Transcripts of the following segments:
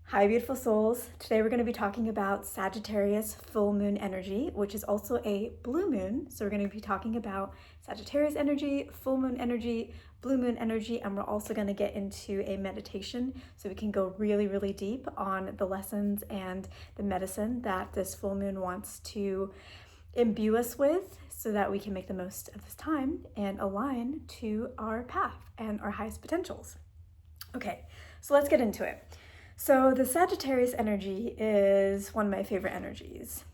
Hi, beautiful souls. Today we're going to be talking about Sagittarius full moon energy, which is also a blue moon. So we're going to be talking about Sagittarius energy, full moon energy, blue moon energy, and we're also going to get into a meditation so we can go really, really deep on the lessons and the medicine that this full moon wants to imbue us with so that we can make the most of this time and align to our path and our highest potentials. Okay, so let's get into it. So the Sagittarius energy is one of my favorite energies.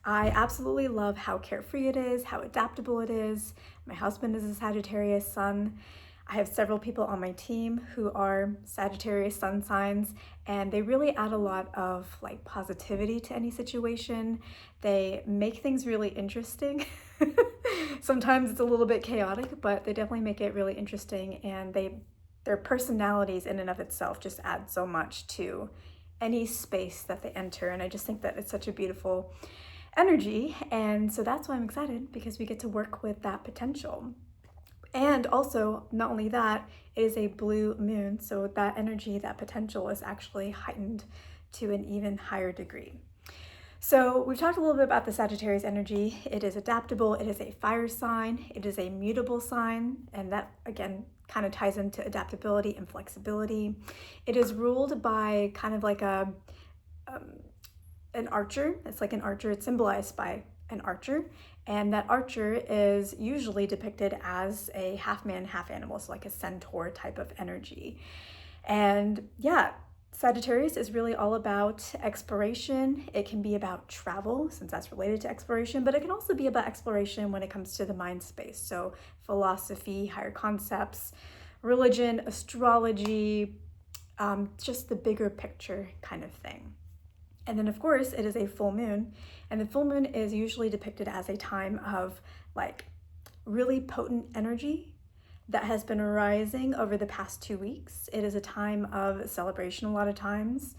I absolutely love how carefree it is, how adaptable it is. My husband is a Sagittarius sun. I have several people on my team who are Sagittarius sun signs, and they really add a lot of positivity to any situation. They make things really interesting. Sometimes it's a little bit chaotic, but they definitely make it really interesting, and their personalities in and of itself just add so much to any space that they enter. And I just think that it's such a beautiful energy. And so that's why I'm excited, because we get to work with that potential. And also, not only that, it is a blue moon. So that energy, that potential is actually heightened to an even higher degree. So we've talked a little bit about the Sagittarius energy. It is adaptable, it is a fire sign, it is a mutable sign, and that again kind of ties into adaptability and flexibility. It is ruled by kind of like an archer. It's like an archer, it's symbolized by an archer, and that archer is usually depicted as a half man, half animal, so like a centaur type of energy. And yeah, Sagittarius is really all about exploration. It can be about travel, since that's related to exploration, but it can also be about exploration when it comes to the mind space. So philosophy, higher concepts, religion, astrology, just the bigger picture kind of thing. And then of course it is a full moon, and the full moon is usually depicted as a time of really potent energy that has been rising over the past 2 weeks. It is a time of celebration a lot of times.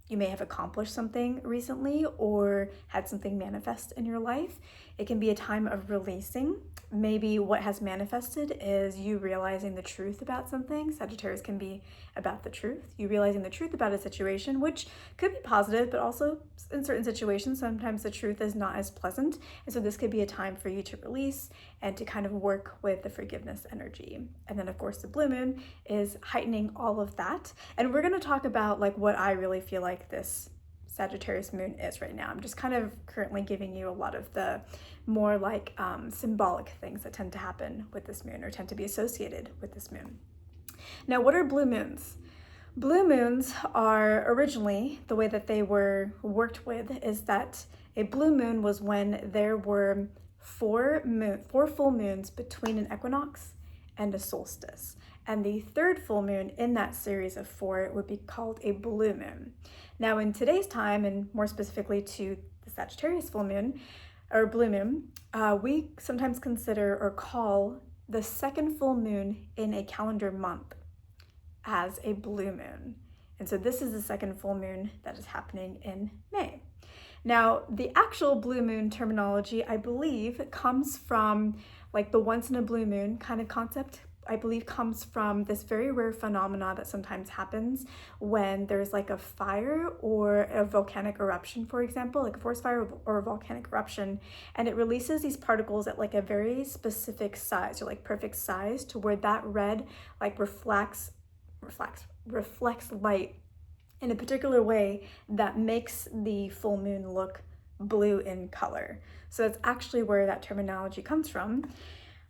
You may have accomplished something recently or had something manifest in your life. It can be a time of releasing. Maybe what has manifested is you realizing the truth about something. Sagittarius can be about the truth. You realizing the truth about a situation, which could be positive, but also in certain situations, sometimes the truth is not as pleasant. And so this could be a time for you to release and to kind of work with the forgiveness energy. And then of course the blue moon is heightening all of that. And we're going to talk about what I really feel like this Sagittarius moon is right now. I'm just kind of currently giving you a lot of the more symbolic things that tend to happen with this moon or tend to be associated with this moon. Now, what are blue moons? Blue moons are originally, the way that they were worked with is that a blue moon was when there were four full moons between an equinox and a solstice. And the third full moon in that series of 4 would be called a blue moon. Now in today's time, and more specifically to the Sagittarius full moon or blue moon, we sometimes consider or call the second full moon in a calendar month as a blue moon. And so this is the second full moon that is happening in May. Now, the actual blue moon terminology, I believe, comes from the once in a blue moon kind of concept. I believe comes from this very rare phenomena that sometimes happens when there's a fire or a volcanic eruption, for example, like a forest fire or a volcanic eruption, and it releases these particles at a very specific size or perfect size to where that red reflects light in a particular way that makes the full moon look blue in color. So that's actually where that terminology comes from.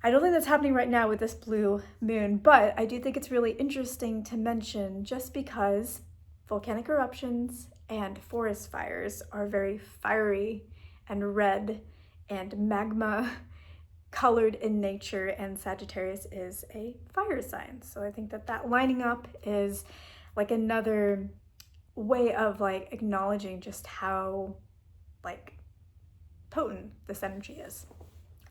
I don't think that's happening right now with this blue moon, but I do think it's really interesting to mention just because volcanic eruptions and forest fires are very fiery and red and magma colored in nature, and Sagittarius is a fire sign. So I think that lining up is another way of acknowledging just how potent this energy is.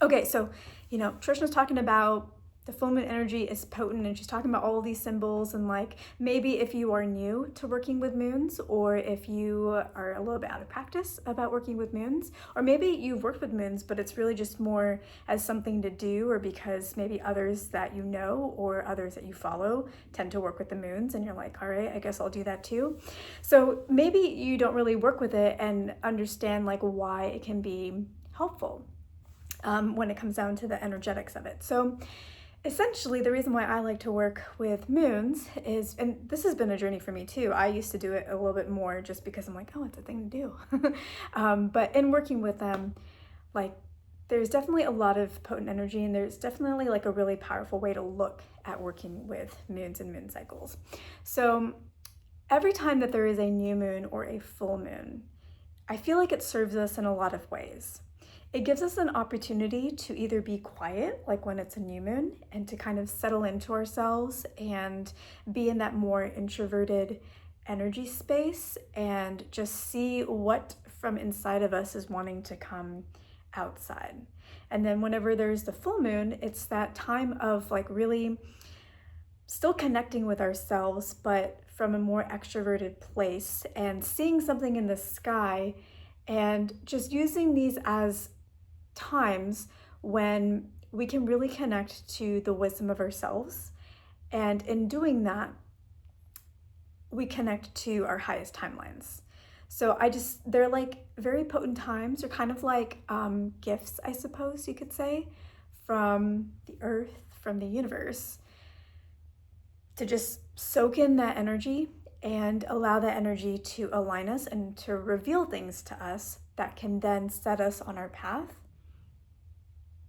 Okay, so Trishna's talking about the full moon energy is potent, and she's talking about all these symbols, and like maybe if you are new to working with moons, or if you are a little bit out of practice about working with moons, or maybe you've worked with moons but it's really just more as something to do, or because maybe others that you know or others that you follow tend to work with the moons and you're like, all right, I guess I'll do that too. So maybe you don't really work with it and understand like why it can be helpful when it comes down to the energetics of it. So essentially, the reason why I like to work with moons is, and this has been a journey for me too. I used to do it a little bit more just because I'm like, oh, it's a thing to do. But in working with them, like, there's definitely a lot of potent energy, and there's definitely like a really powerful way to look at working with moons and moon cycles. So every time that there is a new moon or a full moon, I feel like it serves us in a lot of ways. It gives us an opportunity to either be quiet, like when it's a new moon, and to kind of settle into ourselves and be in that more introverted energy space and just see what from inside of us is wanting to come outside. And then whenever there's the full moon, it's that time of like really still connecting with ourselves, but from a more extroverted place, and seeing something in the sky and just using these as times when we can really connect to the wisdom of ourselves. And in doing that, we connect to our highest timelines. So they're like very potent times. They're kind of like gifts, I suppose you could say, from the earth, from the universe, to just soak in that energy and allow that energy to align us and to reveal things to us that can then set us on our path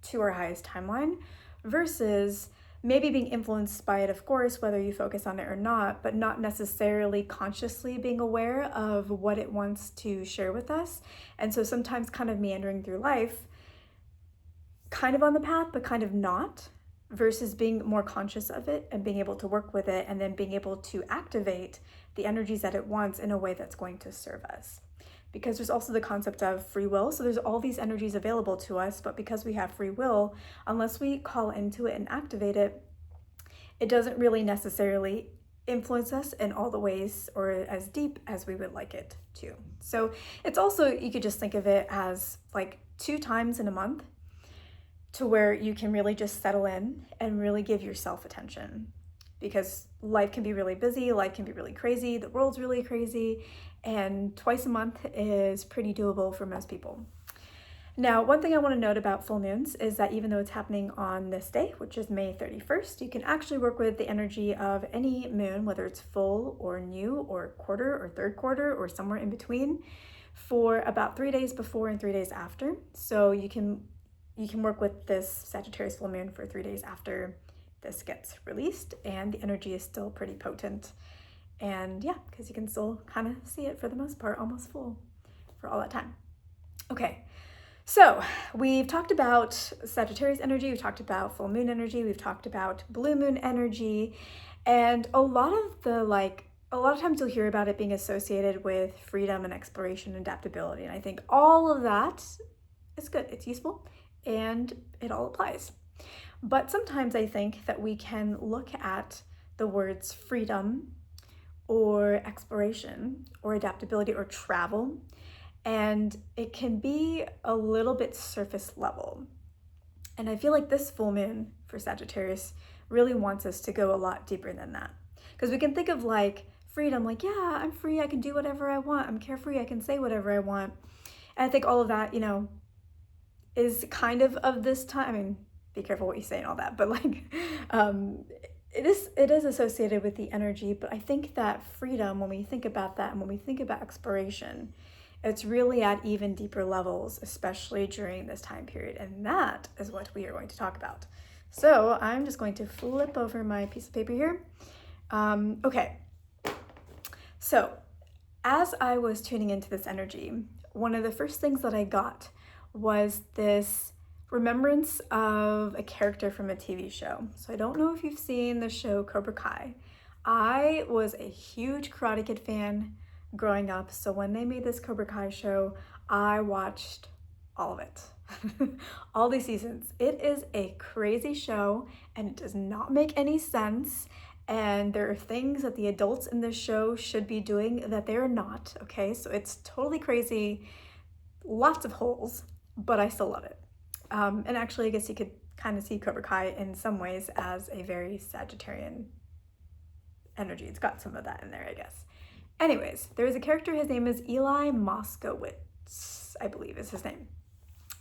to our highest timeline, versus maybe being influenced by it, of course, whether you focus on it or not, but not necessarily consciously being aware of what it wants to share with us. And so sometimes kind of meandering through life, kind of on the path, but kind of not, versus being more conscious of it and being able to work with it, and then being able to activate the energies that it wants in a way that's going to serve us. Because there's also the concept of free will. So there's all these energies available to us, but because we have free will, unless we call into it and activate it, it doesn't really necessarily influence us in all the ways or as deep as we would like it to. So it's also, you could just think of it as like 2 times in a month to where you can really just settle in and really give yourself attention. Because life can be really busy, life can be really crazy, the world's really crazy, and twice a month is pretty doable for most people. Now, one thing I want to note about full moons is that even though it's happening on this day, which is May 31st, you can actually work with the energy of any moon, whether it's full or new or quarter or third quarter or somewhere in between, for about 3 days before and 3 days after. So you can work with this Sagittarius full moon for 3 days after this gets released, and the energy is still pretty potent. And yeah, because you can still kind of see it for the most part, almost full for all that time. Okay, so we've talked about Sagittarius energy, we've talked about full moon energy, we've talked about blue moon energy, and a lot of times you'll hear about it being associated with freedom and exploration and adaptability. And I think all of that is good, it's useful, and it all applies. But sometimes I think that we can look at the words freedom or exploration or adaptability or travel, and it can be a little bit surface level. And I feel like this full moon for Sagittarius really wants us to go a lot deeper than that. Because we can think of like freedom, like, yeah, I'm free, I can do whatever I want, I'm carefree, I can say whatever I want. And I think all of that, is kind of this time. I mean, be careful what you say and all that, but like it is associated with the energy. But I think that freedom, when we think about that and when we think about exploration, it's really at even deeper levels, especially during this time period, and that is what we are going to talk about. So I'm just going to flip over my piece of paper here. Okay, so as I was tuning into this energy, one of the first things that I got was this remembrance of a character from a TV show. So I don't know if you've seen the show Cobra Kai. I was a huge Karate Kid fan growing up, so when they made this Cobra Kai show, I watched all of it. All these seasons. It is a crazy show and it does not make any sense. And there are things that the adults in this show should be doing that they are not, okay? So it's totally crazy, lots of holes, but I still love it. And actually, I guess you could kind of see Cobra Kai in some ways as a very Sagittarian energy. It's got some of that in there, I guess. Anyways, there is a character, his name is Eli Moskowitz, I believe is his name.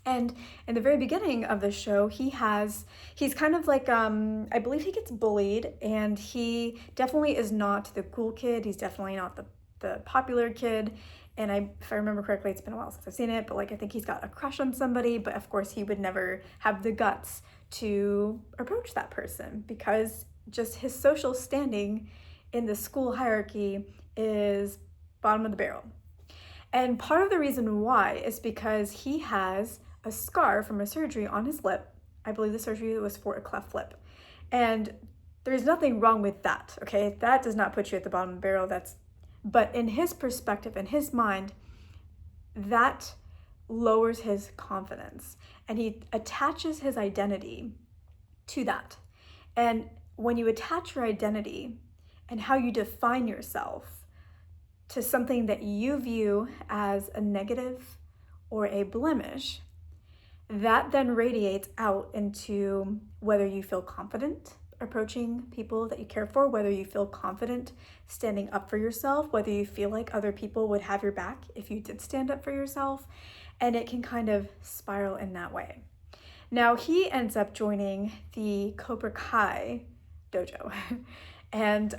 And in the very beginning of the show, he's kind of like, I believe he gets bullied, and he definitely is not the cool kid. He's definitely not the popular kid. And if I remember correctly, it's been a while since I've seen it, but like I think he's got a crush on somebody, but of course he would never have the guts to approach that person because just his social standing in the school hierarchy is bottom of the barrel. And part of the reason why is because he has a scar from a surgery on his lip. I believe the surgery was for a cleft lip. And there's nothing wrong with that, okay? That does not put you at the bottom of the barrel. But in his perspective, in his mind, that lowers his confidence. And he attaches his identity to that. And when you attach your identity and how you define yourself to something that you view as a negative or a blemish, that then radiates out into whether you feel confident approaching people that you care for, whether you feel confident standing up for yourself, whether you feel like other people would have your back if you did stand up for yourself, and it can kind of spiral in that way. Now, he ends up joining the Cobra Kai dojo, and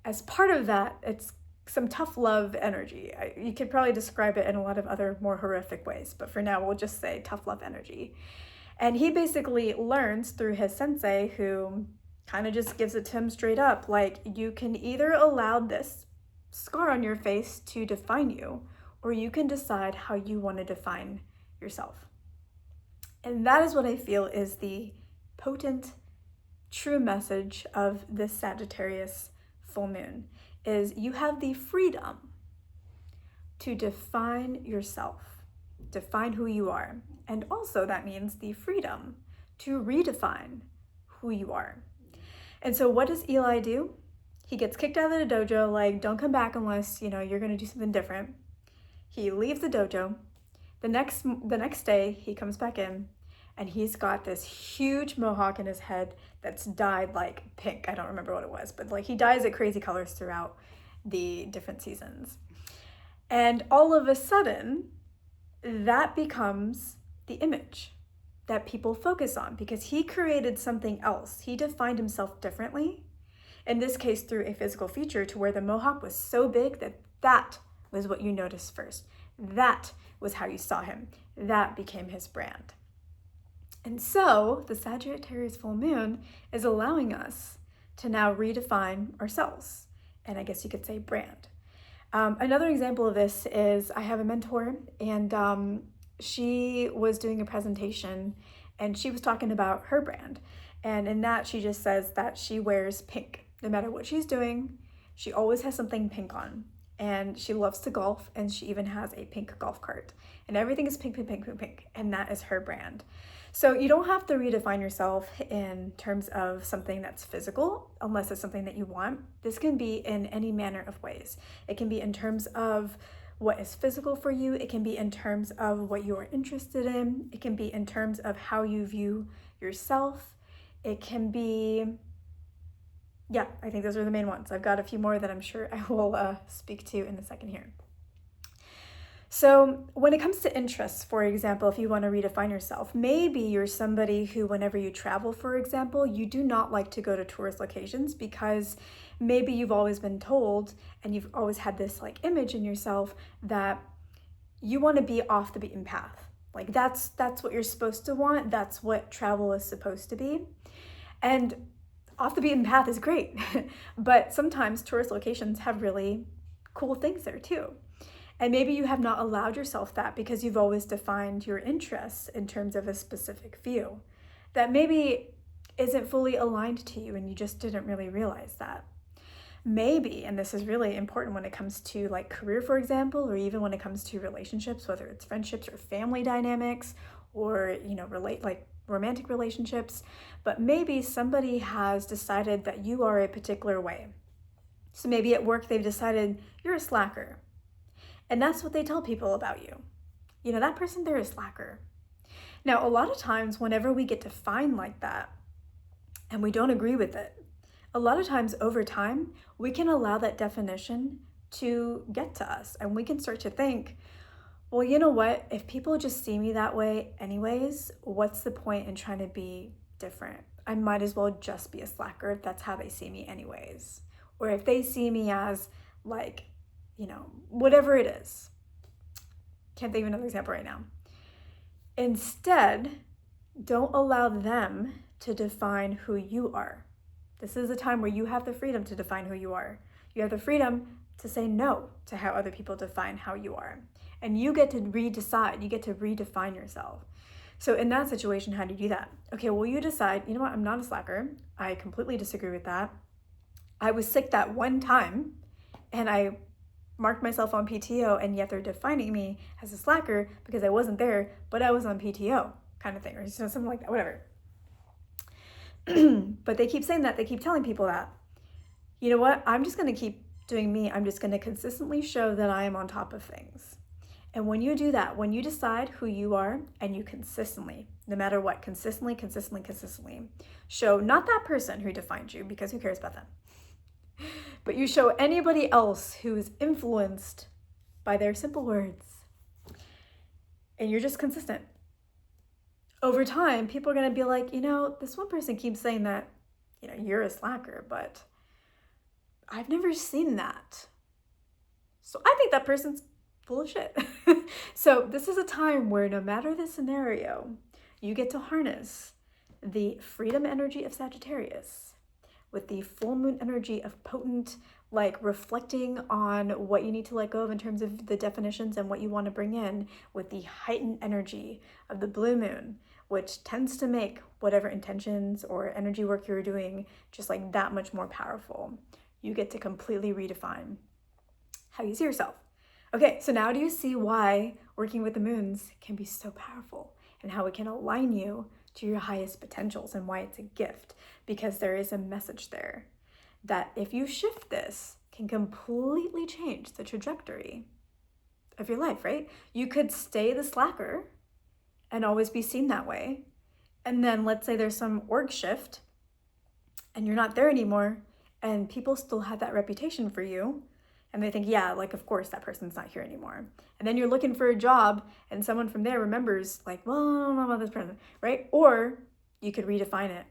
as part of that, it's some tough love energy. You could probably describe it in a lot of other more horrific ways, but for now we'll just say tough love energy. And he basically learns through his sensei, who kind of just gives it to him straight up, like, you can either allow this scar on your face to define you, or you can decide how you want to define yourself. And that is what I feel is the potent, true message of this Sagittarius full moon, is you have the freedom to define yourself, define who you are. And also that means the freedom to redefine who you are. And so what does Eli do? He gets kicked out of the dojo, like, don't come back unless, you're going to do something different. He leaves the dojo. The next day, he comes back in, and he's got this huge mohawk in his head that's dyed like pink. I don't remember what it was, but like he dyes it crazy colors throughout the different seasons. And all of a sudden, that becomes the image that people focus on because he created something else. He defined himself differently, in this case through a physical feature, to where the mohawk was so big that was what you noticed first. That was how you saw him. That became his brand. And so the Sagittarius full moon is allowing us to now redefine ourselves, and I guess you could say brand. Another example of this is I have a mentor, and she was doing a presentation, and she was talking about her brand. And in that, she just says that she wears pink. No matter what she's doing, she always has something pink on. And she loves to golf, and she even has a pink golf cart. And everything is pink, pink, pink, pink, pink. And that is her brand. So you don't have to redefine yourself in terms of something that's physical, unless it's something that you want. This can be in any manner of ways. It can be in terms of what is physical for you. It can be in terms of what you are interested in. It can be in terms of how you view yourself. It can be, yeah, I think those are the main ones. I've got a few more that I'm sure I will speak to in a second here. So when it comes to interests, for example, if you want to redefine yourself, maybe you're somebody who, whenever you travel, for example, you do not like to go to tourist locations because maybe you've always been told and you've always had this like image in yourself that you want to be off the beaten path. Like that's what you're supposed to want. That's what travel is supposed to be. And off the beaten path is great, but sometimes tourist locations have really cool things there too. And maybe you have not allowed yourself that because you've always defined your interests in terms of a specific view that maybe isn't fully aligned to you and you just didn't really realize that. Maybe, and this is really important when it comes to like career, for example, or even when it comes to relationships, whether it's friendships or family dynamics, or, romantic relationships, but maybe somebody has decided that you are a particular way. So maybe at work they've decided you're a slacker. And that's what they tell people about you. That person, they're a slacker. Now, a lot of times whenever we get defined like that and we don't agree with it, a lot of times over time, we can allow that definition to get to us and we can start to think, well, you know what? If people just see me that way anyways, what's the point in trying to be different? I might as well just be a slacker if that's how they see me anyways. Or if they see me as whatever it is. Can't think of another example right now. Instead, don't allow them to define who you are. This is a time where you have the freedom to define who you are. You have the freedom to say no to how other people define how you are. And you get to redecide, you get to redefine yourself. So in that situation, how do you do that? Okay, well, you decide, you know what, I'm not a slacker. I completely disagree with that. I was sick that one time and I marked myself on PTO, and yet they're defining me as a slacker because I wasn't there, but I was on PTO kind of thing, or something like that, whatever. But they keep saying that, they keep telling people that. You know what? I'm just going to keep doing me. I'm just going to consistently show that I am on top of things. And when you do that, when you decide who you are and you consistently, no matter what, consistently show not that person who defined you, because who cares about them, but you show anybody else who is influenced by their simple words, and you're just consistent. Over time, people are going to be like, this one person keeps saying that, you're a slacker, but I've never seen that. So I think that person's full of shit. So this is a time where no matter the scenario, you get to harness the freedom energy of Sagittarius with the full moon energy of potent, reflecting on what you need to let go of in terms of the definitions and what you want to bring in, with the heightened energy of the blue moon, which tends to make whatever intentions or energy work you're doing just that much more powerful. You get to completely redefine how you see yourself. Okay, so now do you see why working with the moons can be so powerful and how it can align you to your highest potentials and why it's a gift? Because there is a message there that if you shift this, can completely change the trajectory of your life, right? You could stay the slacker and always be seen that way. And then let's say there's some org shift and you're not there anymore and people still have that reputation for you. And they think, yeah, of course that person's not here anymore. And then you're looking for a job and someone from there remembers well, I don't know about this person, right? Or you could redefine it.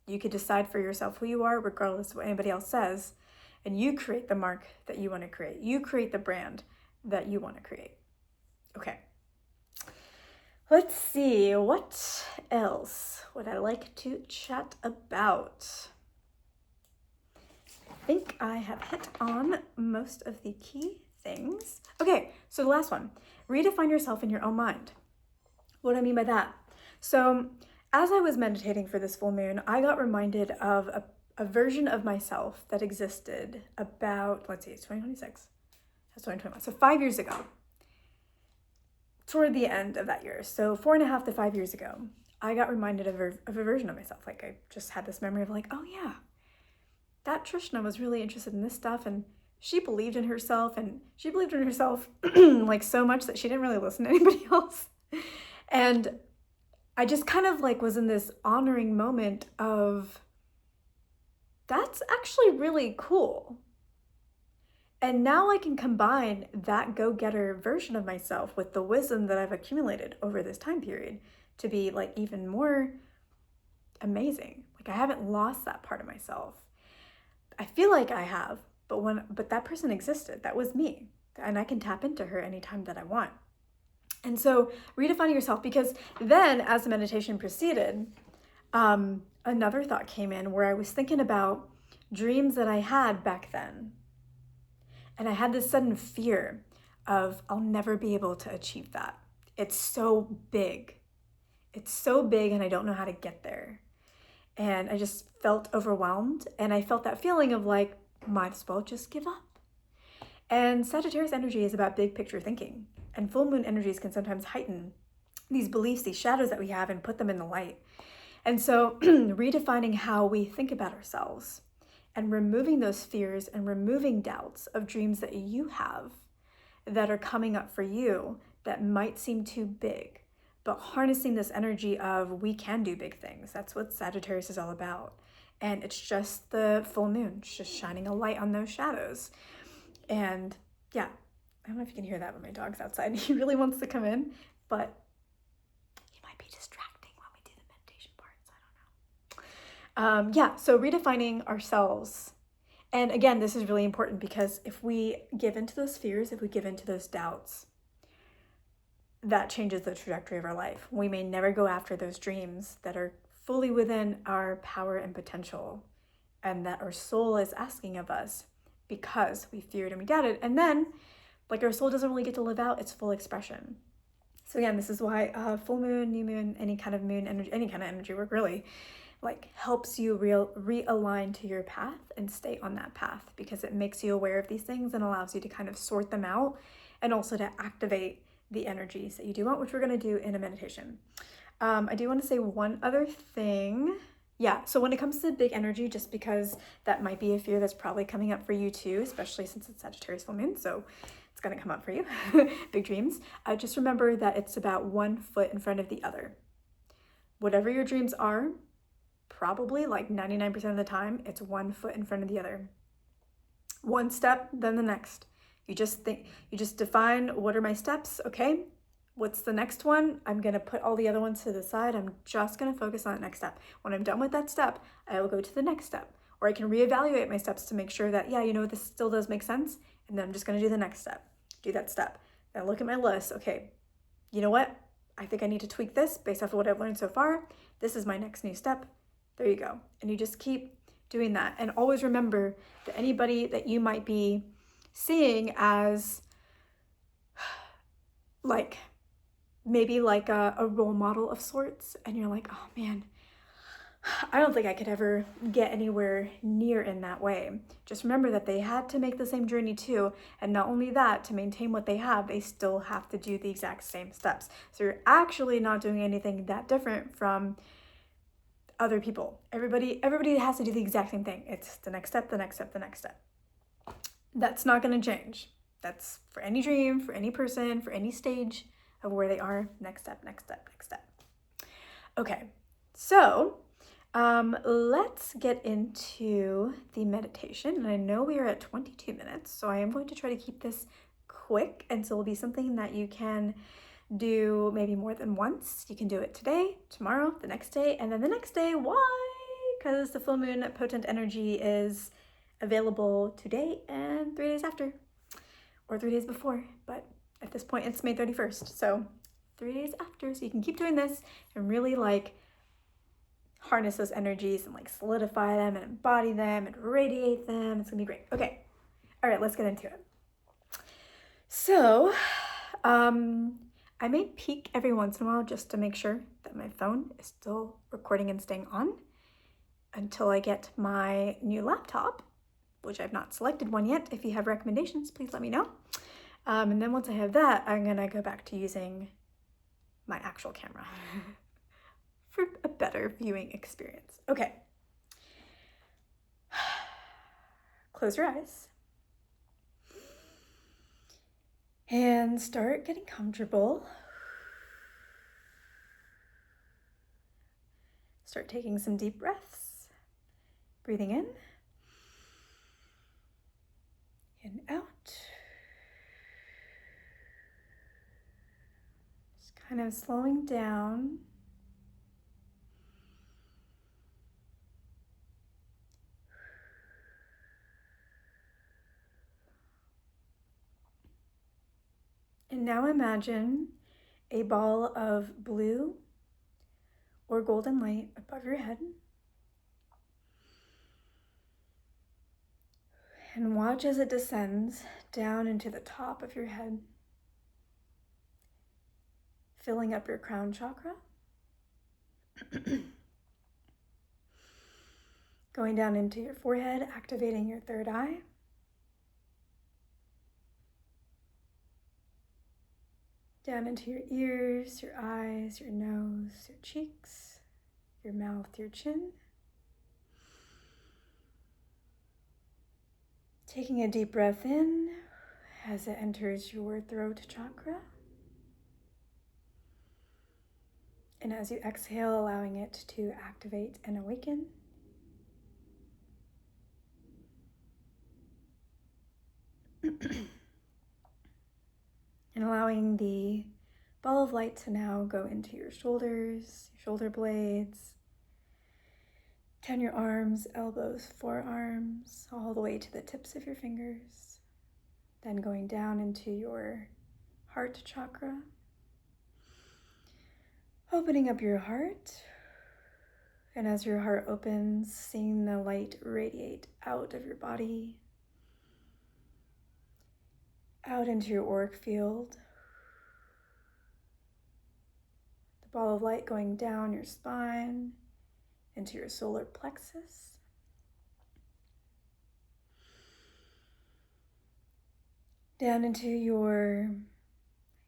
You could decide for yourself who you are, regardless of what anybody else says. And you create the mark that you want to create. You create the brand that you want to create. Okay. Let's see, what else would I like to chat about? I think I have hit on most of the key things. Okay, so the last one, redefine yourself in your own mind. What do I mean by that? So as I was meditating for this full moon, I got reminded of a version of myself that existed about, it's 2026, that's 2021, so 5 years ago, toward the end of that year. So 4.5 to 5 years ago, I got reminded of a version of myself. I just had this memory of oh yeah, that Trishna was really interested in this stuff, and she believed in herself, so much that she didn't really listen to anybody else. And I just kind of was in this honoring moment of, that's actually really cool. And now I can combine that go-getter version of myself with the wisdom that I've accumulated over this time period to be even more amazing. I haven't lost that part of myself. I feel like I have, but that person existed. That was me. And I can tap into her anytime that I want. And so redefining yourself, because then as the meditation proceeded, another thought came in where I was thinking about dreams that I had back then. And I had this sudden fear of, I'll never be able to achieve that. It's so big. And I don't know how to get there. And I just felt overwhelmed. And I felt that feeling of might as well just give up. And Sagittarius energy is about big picture thinking. And full moon energies can sometimes heighten these beliefs, these shadows that we have, and put them in the light. And so redefining how we think about ourselves and removing those fears and removing doubts of dreams that you have that are coming up for you that might seem too big, but harnessing this energy of we can do big things. That's what Sagittarius is all about. And it's just the full moon, it's just shining a light on those shadows. And yeah, I don't know if you can hear that, but my dog's outside. He really wants to come in, but he might be distracting when we do the meditation parts. I don't know. Yeah, so redefining ourselves. And again, this is really important because if we give into those fears, if we give into those doubts, that changes the trajectory of our life. We may never go after those dreams that are fully within our power and potential and that our soul is asking of us because we feared and we doubted. And then, like, our soul doesn't really get to live out its full expression. So again, this is why full moon, new moon, any kind of moon energy, any kind of energy work really, like, helps you realign to your path and stay on that path, because it makes you aware of these things and allows you to kind of sort them out and also to activate the energies that you do want, which we're going to do in a meditation. I do want to say one other thing. Yeah, so when it comes to big energy, just because that might be a fear that's probably coming up for you too, especially since it's Sagittarius full moon, so it's going to come up for you, big dreams. Just remember that it's about 1 foot in front of the other. Whatever your dreams are, probably like 99% of the time, it's 1 foot in front of the other. One step, then the next. You just define, what are my steps? Okay, what's the next one? I'm gonna put all the other ones to the side. I'm just gonna focus on that next step. When I'm done with that step, I will go to the next step. Or I can reevaluate my steps to make sure that, yeah, you know, this still does make sense. And then I'm just gonna do the next step, do that step. Then look at my list. Okay, you know what? I think I need to tweak this based off of what I've learned so far. This is my next new step. There you go. And you just keep doing that. And always remember that anybody that you might be seeing as like maybe like a role model of sorts, and you're like, oh man, I don't think I could ever get anywhere near in that way. Just remember that they had to make the same journey too. And not only that, to maintain what they have, they still have to do the exact same steps. So you're actually not doing anything that different from other people. Everybody has to do the exact same thing. It's the next step, the next step, the next step. That's not going to change. That's for any dream, for any person, for any stage of where they are. Next step, next step, next step. Okay, so let's get into the meditation. And I know we are at 22 minutes, so I am going to try to keep this quick. And so it'll be something that you can do maybe more than once. You can do it today, tomorrow, the next day, and then the next day. Why? Because the full moon potent energy is available today and 3 days after, or 3 days before, but at this point it's May 31st, so 3 days after. So you can keep doing this and really like harness those energies and like solidify them and embody them and radiate them. It's gonna be great. Okay, all right, let's get into it. So I may peek every once in a while just to make sure that my phone is still recording and staying on until I get my new laptop, which I've not selected one yet. If you have recommendations, please let me know. And then once I have that, I'm gonna go back to using my actual camera for a better viewing experience. Okay. Close your eyes. And start getting comfortable. Start taking some deep breaths. Breathing in and out. Just kind of slowing down. And now imagine a ball of blue or golden light above your head. And watch as it descends down into the top of your head, filling up your crown chakra, going down into your forehead, activating your third eye, Down into your ears, your eyes, your nose, your cheeks, your mouth, your chin. Taking a deep breath in as it enters your throat chakra. And as you exhale, allowing it to activate and awaken. And allowing the ball of light to now go into your shoulders, your shoulder blades, down your arms, elbows, forearms, all the way to the tips of your fingers. Then going down into your heart chakra. Opening up your heart. And as your heart opens, seeing the light radiate out of your body, out into your auric field. The ball of light going down your spine, into your solar plexus. Down into your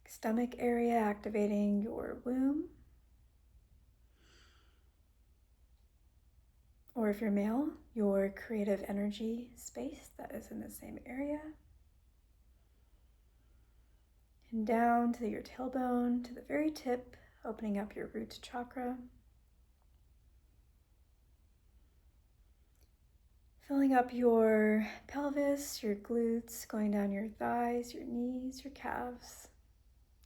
stomach area, activating your womb. Or if you're male, your creative energy space that is in the same area. And down to your tailbone, to the very tip, opening up your root chakra. Filling up your pelvis, your glutes, going down your thighs, your knees, your calves,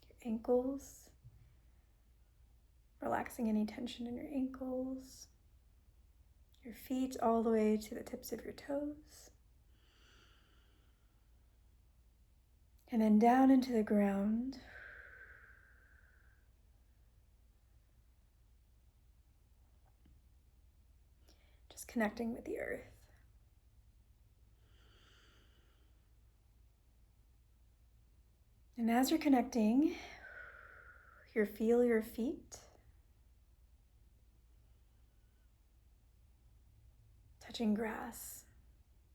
your ankles. Relaxing any tension in your ankles. Your feet all the way to the tips of your toes. And then down into the ground. Just connecting with the earth. And as you're connecting, you feel your feet touching grass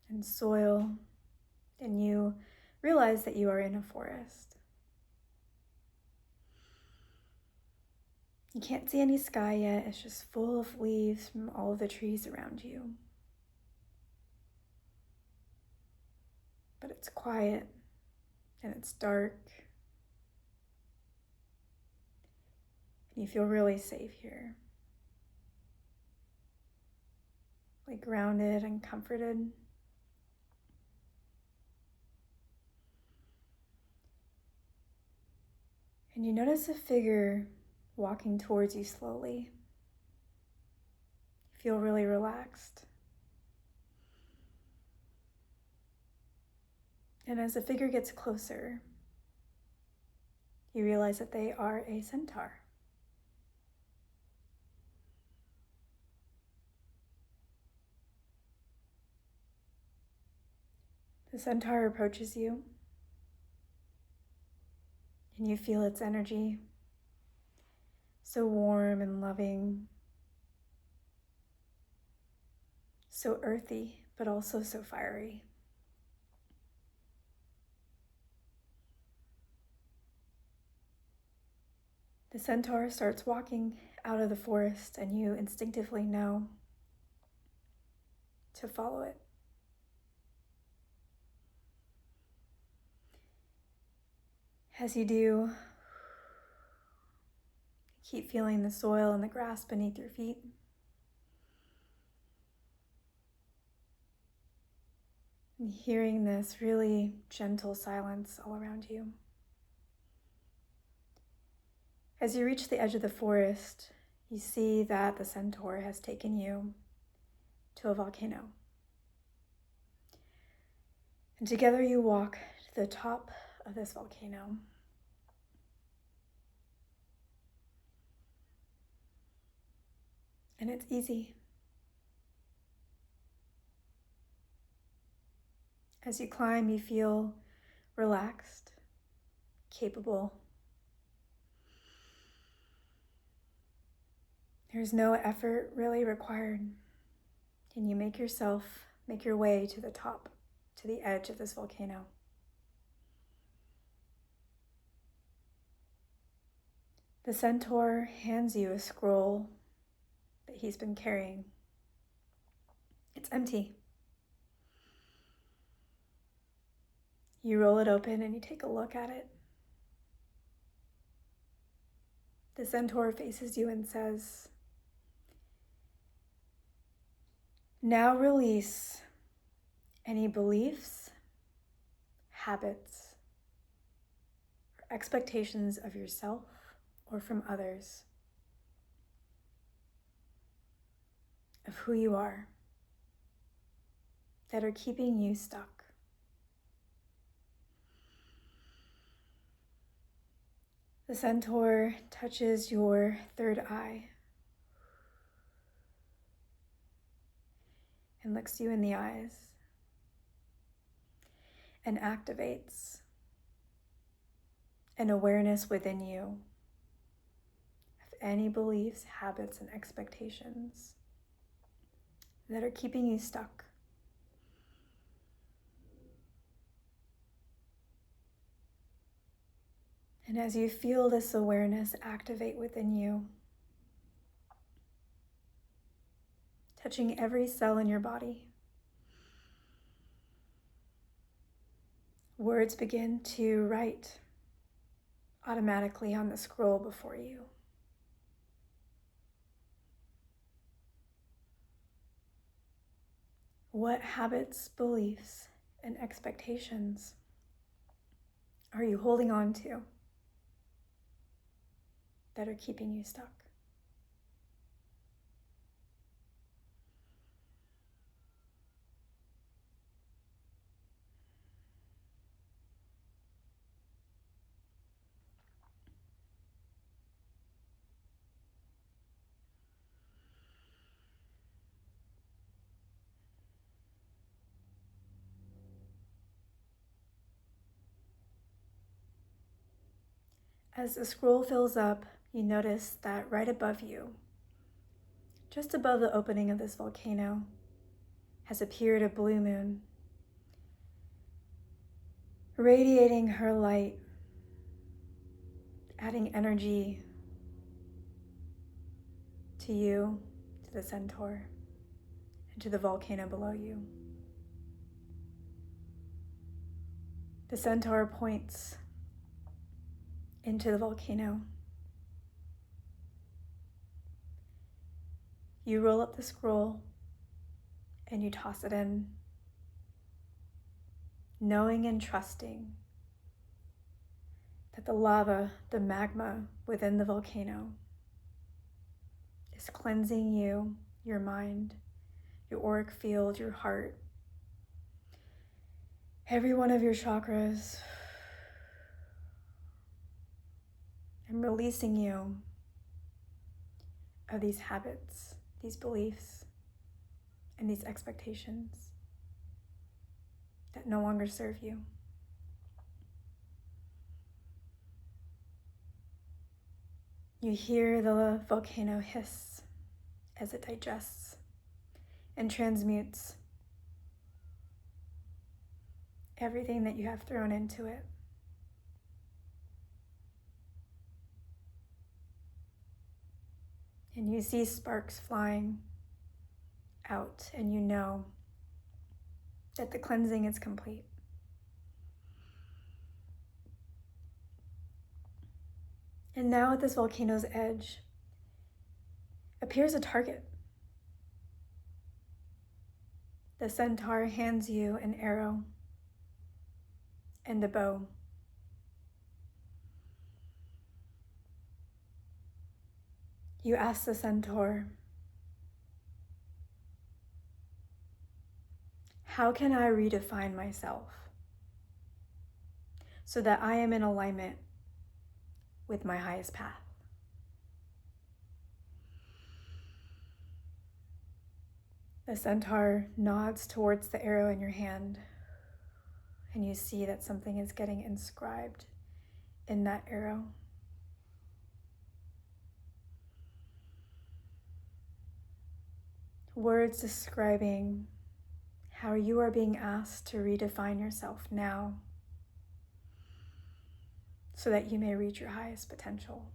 and soil, and you realize that you are in a forest. You can't see any sky yet, it's just full of leaves from all of the trees around you. But it's quiet and it's dark. And you feel really safe here. Like grounded and comforted. And you notice a figure walking towards you slowly. You feel really relaxed. And as the figure gets closer, you realize that they are a centaur. The centaur approaches you, and you feel its energy, so warm and loving, so earthy, but also so fiery. The centaur starts walking out of the forest, and you instinctively know to follow it. As you do, keep feeling the soil and the grass beneath your feet. And hearing this really gentle silence all around you. As you reach the edge of the forest, you see that the centaur has taken you to a volcano. And together you walk to the top of this volcano. And it's easy. As you climb, you feel relaxed, capable. There's no effort really required. And you make your way to the top, to the edge of this volcano. The centaur hands you a scroll that he's been carrying. It's empty. You roll it open and you take a look at it. The centaur faces you and says, "Now release any beliefs, habits, or expectations of yourself or from others of who you are that are keeping you stuck." The centaur touches your third eye and looks you in the eyes and activates an awareness within you of any beliefs, habits, and expectations that are keeping you stuck. And as you feel this awareness activate within you, touching every cell in your body, words begin to write automatically on the scroll before you. What habits, beliefs, and expectations are you holding on to that are keeping you stuck? As the scroll fills up, you notice that right above you, just above the opening of this volcano, has appeared a blue moon, radiating her light, adding energy to you, to the centaur, and to the volcano below you. The centaur points into the volcano. You roll up the scroll and you toss it in, knowing and trusting that the lava, the magma within the volcano, is cleansing you, your mind, your auric field, your heart, every one of your chakras, and releasing you of these habits, these beliefs, and these expectations that no longer serve you. You hear the volcano hiss as it digests and transmutes everything that you have thrown into it. And you see sparks flying out, and you know that the cleansing is complete. And now at this volcano's edge appears a target. The centaur hands you an arrow and a bow. You ask the centaur, "How can I redefine myself so that I am in alignment with my highest path?" The centaur nods towards the arrow in your hand, and you see that something is getting inscribed in that arrow. Words describing how you are being asked to redefine yourself now so that you may reach your highest potential.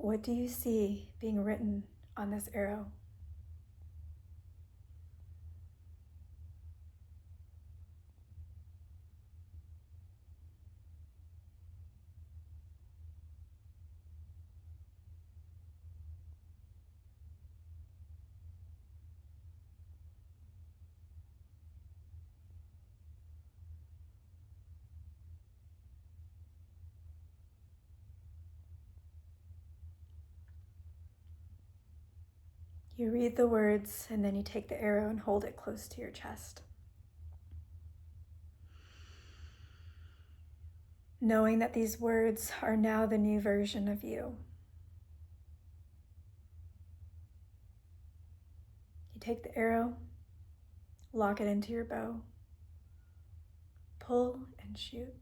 What do you see being written on this arrow? You read the words, and then you take the arrow and hold it close to your chest. Knowing that these words are now the new version of you. You take the arrow, lock it into your bow, pull and shoot.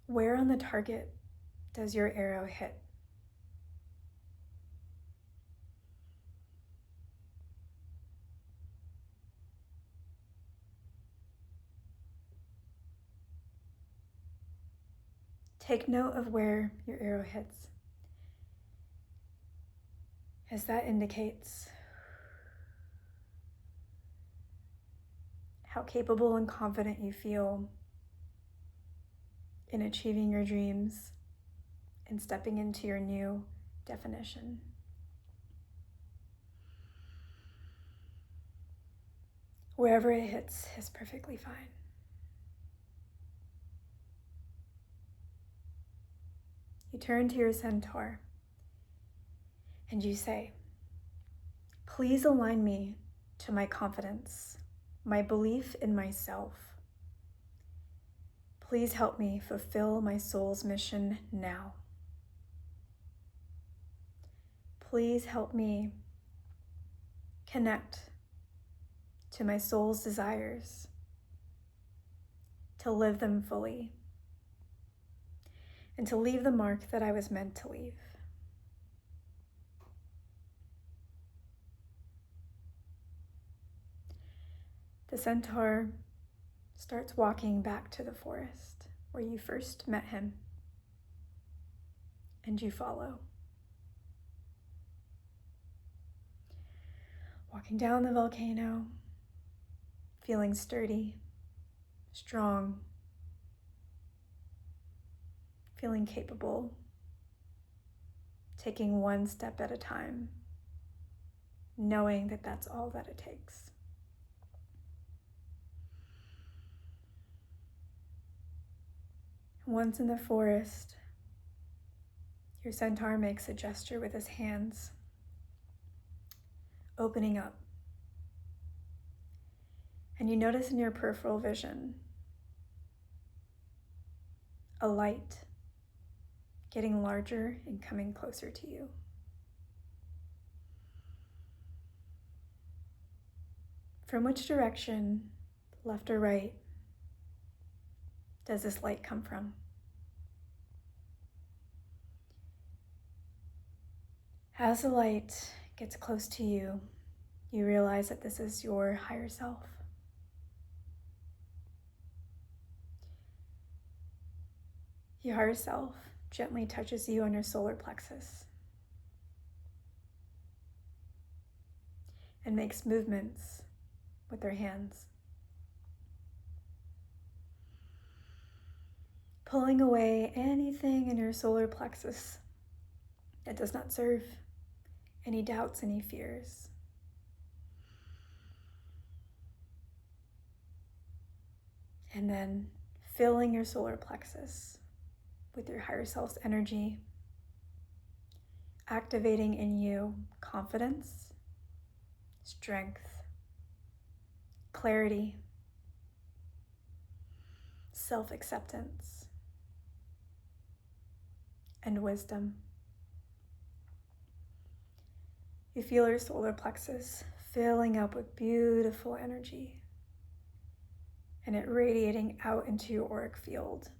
Where on the target does your arrow hit? Take note of where your arrow hits, as that indicates how capable and confident you feel in achieving your dreams and stepping into your new definition. Wherever it hits is perfectly fine. You turn to your centaur and you say, "Please align me to my confidence, my belief in myself. Please help me fulfill my soul's mission now. Please help me connect to my soul's desires, to live them fully, and to leave the mark that I was meant to leave." The centaur starts walking back to the forest where you first met him, and you follow. Walking down the volcano, feeling sturdy, strong, feeling capable, taking one step at a time, knowing that that's all that it takes. Once in the forest, your centaur makes a gesture with his hands, opening up. And you notice in your peripheral vision a light getting larger and coming closer to you. From which direction, left or right, does this light come from? As the light gets close to you, you realize that this is your higher self. Your higher self gently touches you on your solar plexus and makes movements with their hands, pulling away anything in your solar plexus that does not serve, any doubts, any fears. And then filling your solar plexus with your higher self's energy, activating in you confidence, strength, clarity, self-acceptance, and wisdom. You feel your solar plexus filling up with beautiful energy and it radiating out into your auric field,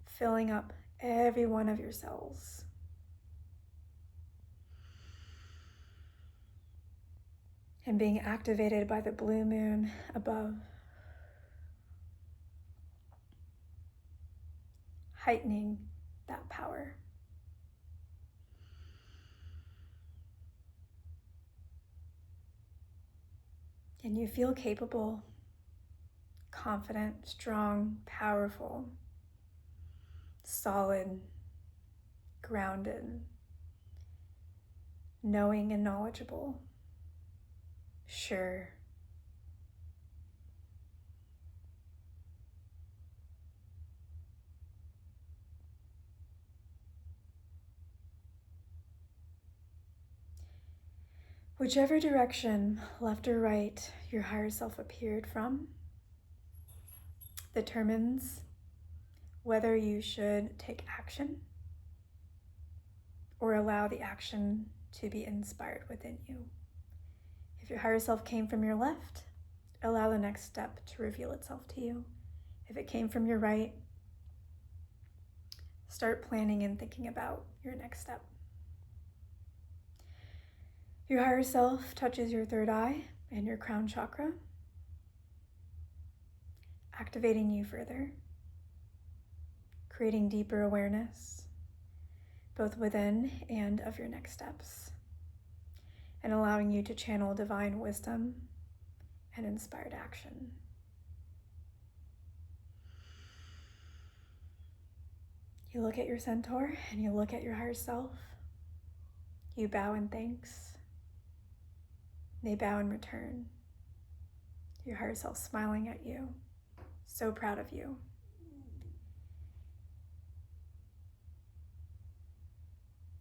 filling up every one of your cells. And being activated by the blue moon above. heightening that power. And you feel capable, confident, strong, powerful, solid, grounded, knowing and knowledgeable, sure. Whichever direction, left or right, your higher self appeared from determines whether you should take action or allow the action to be inspired within you. If your higher self came from your left, allow the next step to reveal itself to you. If it came from your right, start planning and thinking about your next step. Your higher self touches your third eye and your crown chakra, activating you further, creating deeper awareness, both within and of your next steps, and allowing you to channel divine wisdom and inspired action. You look at your centaur and you look at your higher self. You bow in thanks. They bow in return. Your higher self smiling at you, so proud of you.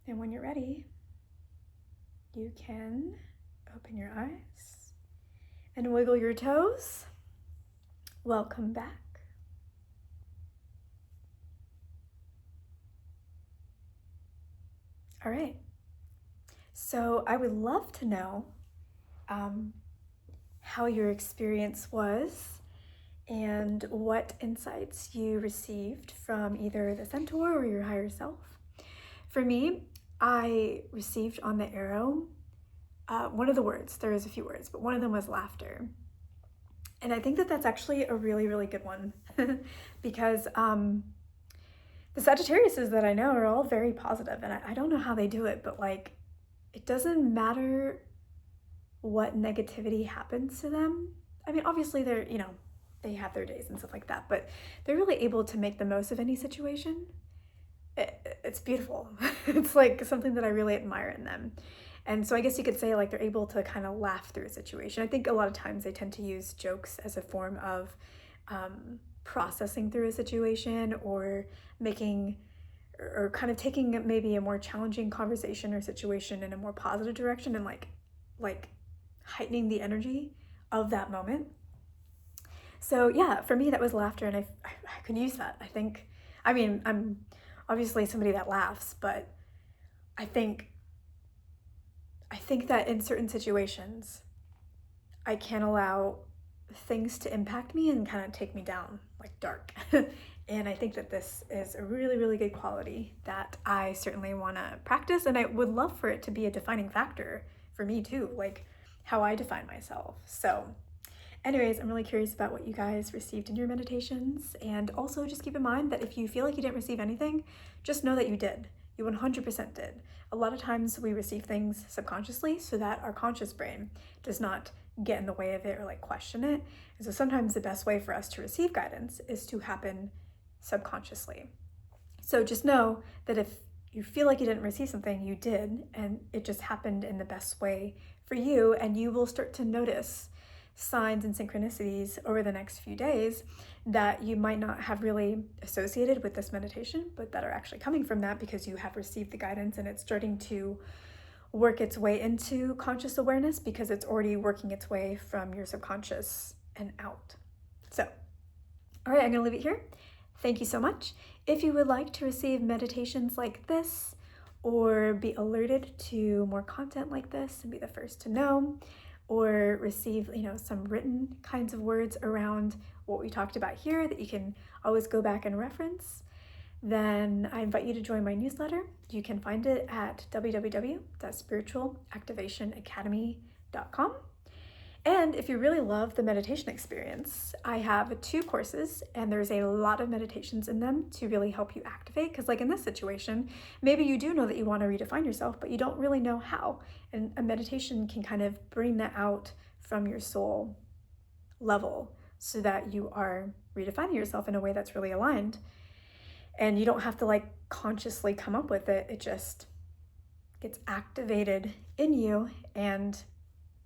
And when you're ready, you can open your eyes and wiggle your toes. Welcome back. All right. So I would love to know how your experience was and what insights you received from either the centaur or your higher self. For me, I received on the arrow one of the words. There is a few words, but one of them was laughter. And I think that that's actually a really, really good one because the Sagittariuses that I know are all very positive, and I don't know how they do it, but like, it doesn't matter what negativity happens to them. I mean, obviously they're, they have their days and stuff like that, but they're really able to make the most of any situation. It's beautiful. It's like something that I really admire in them. And so I guess you could say like they're able to kind of laugh through a situation. I think a lot of times they tend to use jokes as a form of processing through a situation or making or kind of taking maybe a more challenging conversation or situation in a more positive direction and like heightening the energy of that moment. So yeah, for me that was laughter, and I could use that. I mean, I'm obviously somebody that laughs, but I think that in certain situations I can't allow things to impact me and kind of take me down like dark. And I think that this is a really, really good quality that I certainly want to practice, and I would love for it to be a defining factor for me too, like how I define myself. So anyways, I'm really curious about what you guys received in your meditations, and also just keep in mind that if you feel like you didn't receive anything, just know that you did. You 100% did. A lot of times we receive things subconsciously so that our conscious brain does not get in the way of it or like question it. And so sometimes the best way for us to receive guidance is to happen subconsciously. So just know that if you feel like you didn't receive something, you did, and it just happened in the best way for you, and you will start to notice signs and synchronicities over the next few days that you might not have really associated with this meditation, but that are actually coming from that because you have received the guidance and it's starting to work its way into conscious awareness because it's already working its way from your subconscious and out. So, all right, I'm gonna leave it here. Thank you so much. If you would like to receive meditations like this or be alerted to more content like this and be the first to know, or receive, some written kinds of words around what we talked about here that you can always go back and reference, then I invite you to join my newsletter. You can find it at www.spiritualactivationacademy.com. And if you really love the meditation experience, I have 2 courses, and there's a lot of meditations in them to really help you activate. Because, like in this situation, maybe you do know that you want to redefine yourself, but you don't really know how. And a meditation can kind of bring that out from your soul level so that you are redefining yourself in a way that's really aligned. And you don't have to like consciously come up with it, it just gets activated in you, and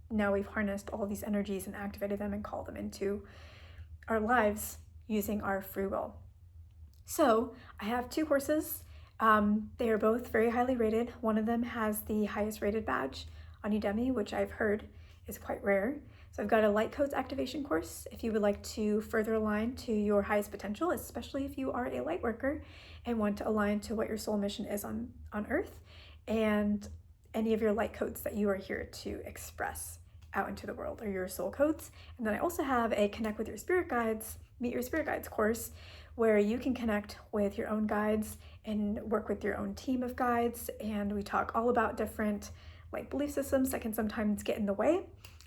now we've harnessed all these energies and activated them and called them into our lives using our free will. So I have 2 courses. They are both very highly rated. One of them has the highest rated badge on Udemy, which I've heard is quite rare. So I've got a light codes activation course if you would like to further align to your highest potential, especially if you are a light worker and want to align to what your soul mission is on Earth, and any of your light codes that you are here to express out into the world are your soul codes. And then I also have a Connect with Your Spirit Guides, Meet Your Spirit Guides course, where you can connect with your own guides and work with your own team of guides. And we talk all about different like belief systems that can sometimes get in the way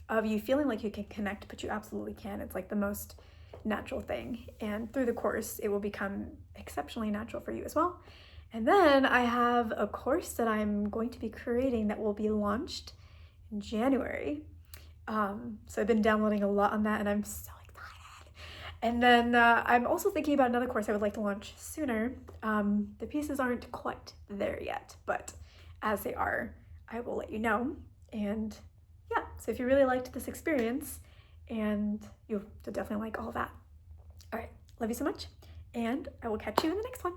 of you feeling like you can connect, but you absolutely can. It's like the most natural thing. And through the course, it will become exceptionally natural for you as well. And then I have a course that I'm going to be creating that will be launched in January. So I've been downloading a lot on that, and I'm so excited. And then I'm also thinking about another course I would like to launch sooner. The pieces aren't quite there yet, but as they are, I will let you know. And yeah, so if you really liked this experience, and you'll definitely like all that. All right, love you so much, and I will catch you in the next one.